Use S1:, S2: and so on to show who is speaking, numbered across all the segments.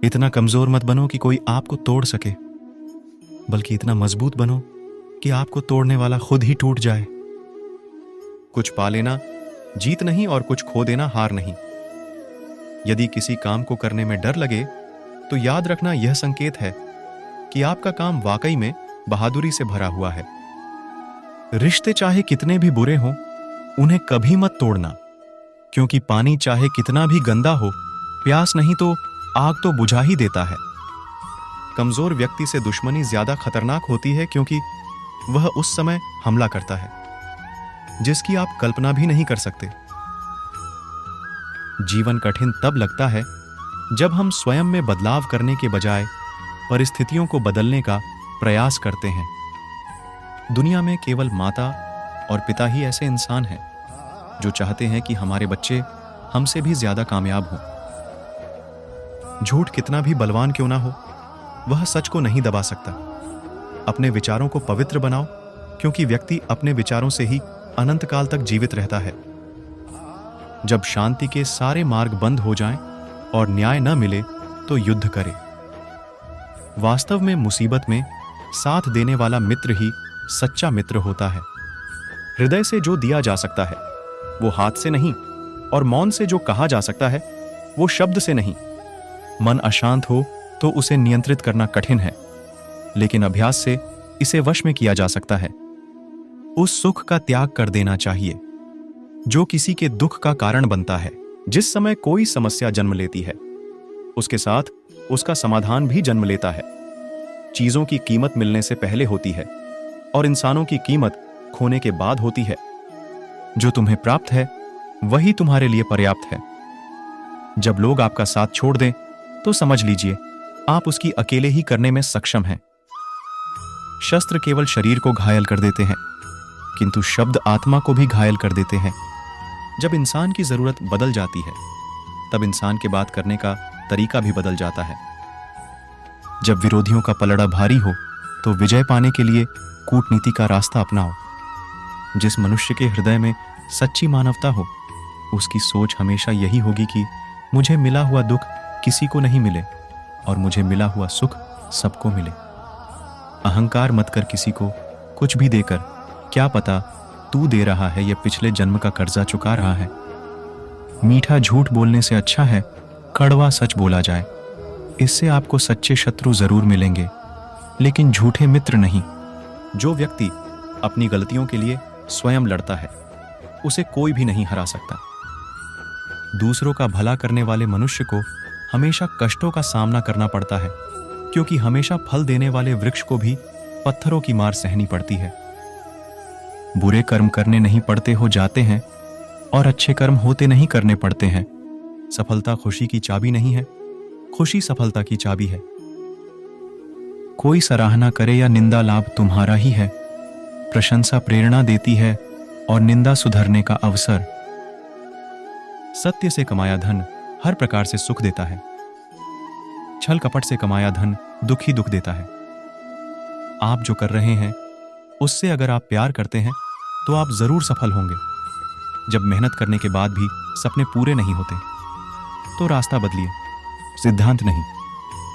S1: इतना कमजोर मत बनो कि कोई आपको तोड़ सके, बल्कि इतना मजबूत बनो कि आपको तोड़ने वाला खुद ही टूट जाए। कुछ पा लेना जीत नहीं और कुछ खो देना हार नहीं। यदि किसी काम को करने में डर लगे तो याद रखना यह संकेत है कि आपका काम वाकई में बहादुरी से भरा हुआ है। रिश्ते चाहे कितने भी बुरे हों, उन्हें कभी मत तोड़ना, क्योंकि पानी चाहे कितना भी गंदा हो, प्यास नहीं तो आग तो बुझा ही देता है। कमजोर व्यक्ति से दुश्मनी ज्यादा खतरनाक होती है, क्योंकि वह उस समय हमला करता है जिसकी आप कल्पना भी नहीं कर सकते। जीवन कठिन तब लगता है जब हम स्वयं में बदलाव करने के बजाय परिस्थितियों को बदलने का प्रयास करते हैं। दुनिया में केवल माता और पिता ही ऐसे इंसान हैं जो चाहते हैं कि हमारे बच्चे हमसे भी ज्यादा कामयाब हों। झूठ कितना भी बलवान क्यों ना हो, वह सच को नहीं दबा सकता। अपने विचारों को पवित्र बनाओ, क्योंकि व्यक्ति अपने विचारों से ही अनंत काल तक जीवित रहता है। जब शांति के सारे मार्ग बंद हो जाएं और न्याय न मिले तो युद्ध करें। वास्तव में मुसीबत में साथ देने वाला मित्र ही सच्चा मित्र होता है। हृदय से जो दिया जा सकता है वो हाथ से नहीं, और मौन से जो कहा जा सकता है वो शब्द से नहीं। मन अशांत हो तो उसे नियंत्रित करना कठिन है, लेकिन अभ्यास से इसे वश में किया जा सकता है। उस सुख का त्याग कर देना चाहिए जो किसी के दुख का कारण बनता है। जिस समय कोई समस्या जन्म लेती है, उसके साथ उसका समाधान भी जन्म लेता है। चीजों की कीमत मिलने से पहले होती है और इंसानों की कीमत खोने के बाद होती है। जो तुम्हें प्राप्त है वही तुम्हारे लिए पर्याप्त है। जब लोग आपका साथ छोड़ दें तो समझ लीजिए आप उसकी अकेले ही करने में सक्षम हैं। शस्त्र केवल शरीर को घायल कर देते हैं, किंतु शब्द आत्मा को भी घायल कर देते हैं। जब इंसान की जरूरत बदल जाती है, तब इंसान के बात करने का तरीका भी बदल जाता है। जब विरोधियों का पलड़ा भारी हो, तो विजय पाने के लिए कूटनीति का रास्ता अपनाओ। जिस मनुष्य के हृदय में सच्ची मानवता हो, उसकी सोच हमेशा यही होगी कि मुझे मिला हुआ दुख किसी को नहीं मिले और मुझे मिला हुआ सुख सबको मिले। अहंकार मत कर किसी को कुछ भी देकर, क्या पता तू दे रहा है यह पिछले जन्म का कर्जा चुका रहा है। मीठा झूठ बोलने से अच्छा है कड़वा सच बोला जाए। इससे आपको सच्चे शत्रु जरूर मिलेंगे, लेकिन झूठे मित्र नहीं। जो व्यक्ति अपनी गलतियों के लिए स्वयं लड़ता है, उसे कोई भी नहीं हरा सकता। दूसरों का भला करने वाले मनुष्य को हमेशा कष्टों का सामना करना पड़ता है, क्योंकि हमेशा फल देने वाले वृक्ष को भी पत्थरों की मार सहनी पड़ती है। बुरे कर्म करने नहीं पड़ते हो जाते हैं, और अच्छे कर्म होते नहीं करने पड़ते हैं। सफलता खुशी की चाबी नहीं है, खुशी सफलता की चाबी है। कोई सराहना करे या निंदा लाभ तुम्हारा ही है। प्रशंसा प्रेरणा देती है और निंदा सुधरने का अवसर। सत्य से कमाया धन हर प्रकार से सुख देता है। छल कपट से कमाया धन दुख ही दुख देता है। आप जो कर रहे हैं उससे अगर आप प्यार करते हैं तो आप जरूर सफल होंगे। जब मेहनत करने के बाद भी सपने पूरे नहीं होते तो रास्ता बदलिए, सिद्धांत नहीं,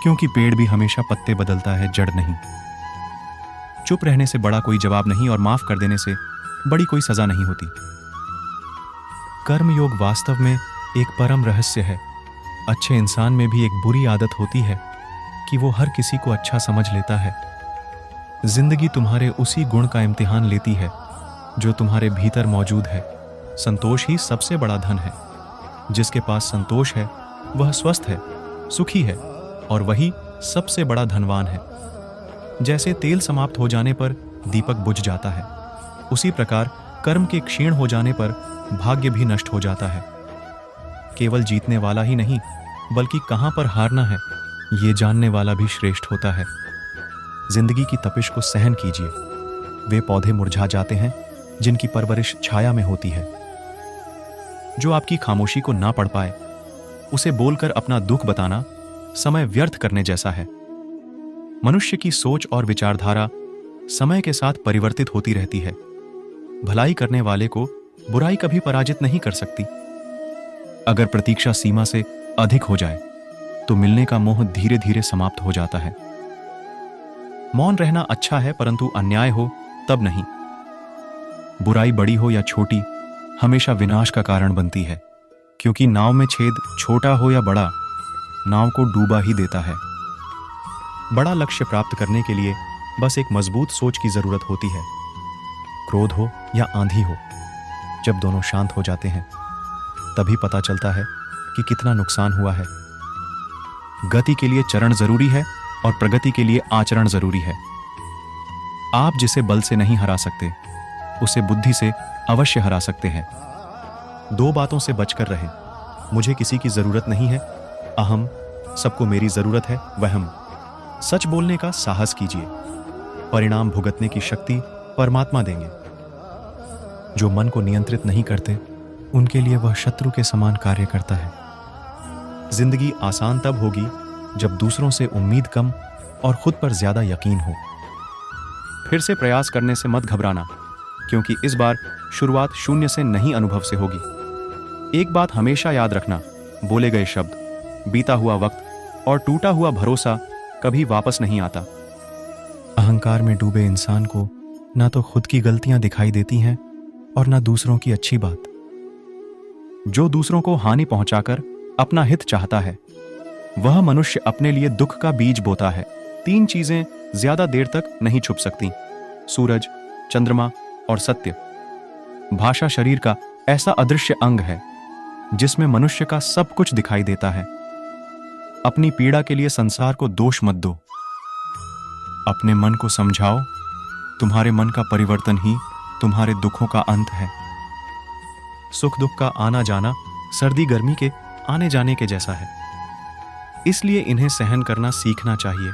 S1: क्योंकि पेड़ भी हमेशा पत्ते बदलता है, जड़ नहीं। चुप रहने से बड़ा कोई जवाब नहीं, और माफ कर देने से बड़ी कोई सजा नहीं होती। कर्म योग वास्तव में एक परम रहस्य है। अच्छे इंसान में भी एक बुरी आदत होती है कि वो हर किसी को अच्छा समझ लेता है। जिंदगी तुम्हारे उसी गुण का इम्तिहान लेती है जो तुम्हारे भीतर मौजूद है। संतोष ही सबसे बड़ा धन है। जिसके पास संतोष है वह स्वस्थ है, सुखी है, और वही सबसे बड़ा धनवान है। जैसे तेल समाप्त हो जाने पर दीपक बुझ जाता है, उसी प्रकार कर्म के क्षीण हो जाने पर भाग्य भी नष्ट हो जाता है। केवल जीतने वाला ही नहीं, बल्कि कहां पर हारना है ये जानने वाला भी श्रेष्ठ होता है। जिंदगी की तपिश को सहन कीजिए। वे पौधे मुरझा जाते हैं जिनकी परवरिश छाया में होती है। जो आपकी खामोशी को ना पढ़ पाए, उसे बोलकर अपना दुख बताना समय व्यर्थ करने जैसा है। मनुष्य की सोच और विचारधारा समय के साथ परिवर्तित होती रहती है। भलाई करने वाले को बुराई कभी पराजित नहीं कर सकती। अगर प्रतीक्षा सीमा से अधिक हो जाए तो मिलने का मोह धीरे धीरे समाप्त हो जाता है। मौन रहना अच्छा है, परंतु अन्याय हो तब नहीं। बुराई बड़ी हो या छोटी, हमेशा विनाश का कारण बनती है, क्योंकि नाव में छेद छोटा हो या बड़ा, नाव को डूबा ही देता है। बड़ा लक्ष्य प्राप्त करने के लिए बस एक मजबूत सोच की जरूरत होती है। क्रोध हो या आंधी हो, जब दोनों शांत हो जाते हैं तभी पता चलता है कि कितना नुकसान हुआ है। गति के लिए चरण जरूरी है और प्रगति के लिए आचरण जरूरी है। आप जिसे बल से नहीं हरा सकते, उसे बुद्धि से अवश्य हरा सकते हैं। दो बातों से बचकर रहें। मुझे किसी की जरूरत नहीं है, अहम। सबको मेरी जरूरत है, वहम। सच बोलने का साहस कीजिए। परिणाम भुगतने की शक्ति परमात्मा देंगे। जो मन को नियंत्रित नहीं करते, उनके लिए वह शत्रु के समान कार्य करता है। जिंदगी आसान तब होगी जब दूसरों से उम्मीद कम और खुद पर ज्यादा यकीन हो। फिर से प्रयास करने से मत घबराना, क्योंकि इस बार शुरुआत शून्य से नहीं, अनुभव से होगी। एक बात हमेशा याद रखना, बोले गए शब्द, बीता हुआ वक्त और टूटा हुआ भरोसा कभी वापस नहीं आता। अहंकार में डूबे इंसान को ना तो खुद की गलतियां दिखाई देती हैं और ना दूसरों की अच्छी बात। जो दूसरों को हानि पहुंचाकर अपना हित चाहता है, वह मनुष्य अपने लिए दुख का बीज बोता है। तीन चीजें ज्यादा देर तक नहीं छुप सकती: सूरज, चंद्रमा और सत्य। भाषा शरीर का ऐसा अदृश्य अंग है जिसमें मनुष्य का सब कुछ दिखाई देता है। अपनी पीड़ा के लिए संसार को दोष मत दो। अपने मन को समझाओ, तुम्हारे मन का परिवर्तन ही तुम्हारे दुखों का अंत है। सुख दुख का आना जाना सर्दी गर्मी के आने जाने के जैसा है, इसलिए इन्हें सहन करना सीखना चाहिए।